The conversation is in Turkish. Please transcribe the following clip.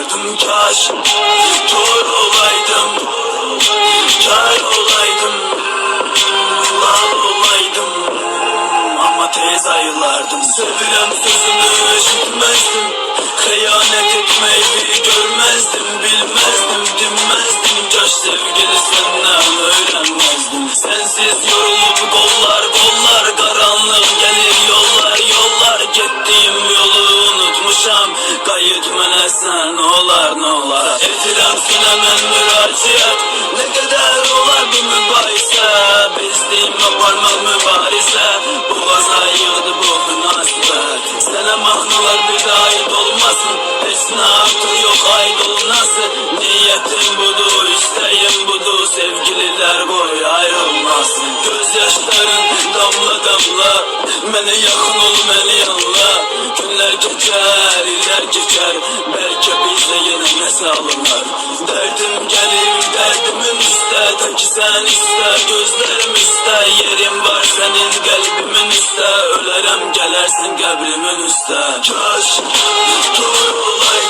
olardım kaş. Kör olaydım, kör olaydım, lal olaydım, ama tez ayılardım. Sevilen sözünü işitmezdim, hıyanet etmeyi görmezdim, bilmezdim, dinmezdim. Kaş sevgili senden öğrenmezdim. Sensiz yorulup kollar kollar, karanlık gelir yollar yollar. Gittiğim yolu unutmuşam, kayıt mene sen olar ne olar. Etirafsın hemen müracaat, ne kadar olar bu mübahisə. Bezdiğime parmak mübarise, boğaza yığdı bu münasibet. Sana mahnalar bir daha ait olmasın, hiç ne artık yok ait olunası. Niyetim budur, isteğim budur, sevgililer koy ayrılmasın. Gözyaşların damla damla, bana yakın ol, beni yanla. Günler geçer, iller geçer, belki bizde yine ne sağlanır. Derdim gelir derdimin üstte, ta ki sen iste, gözlerim üstte. Yerim var senin kalbimin üstte, ölerem gelersin kabrimin üstte. Kaş kör olaydım.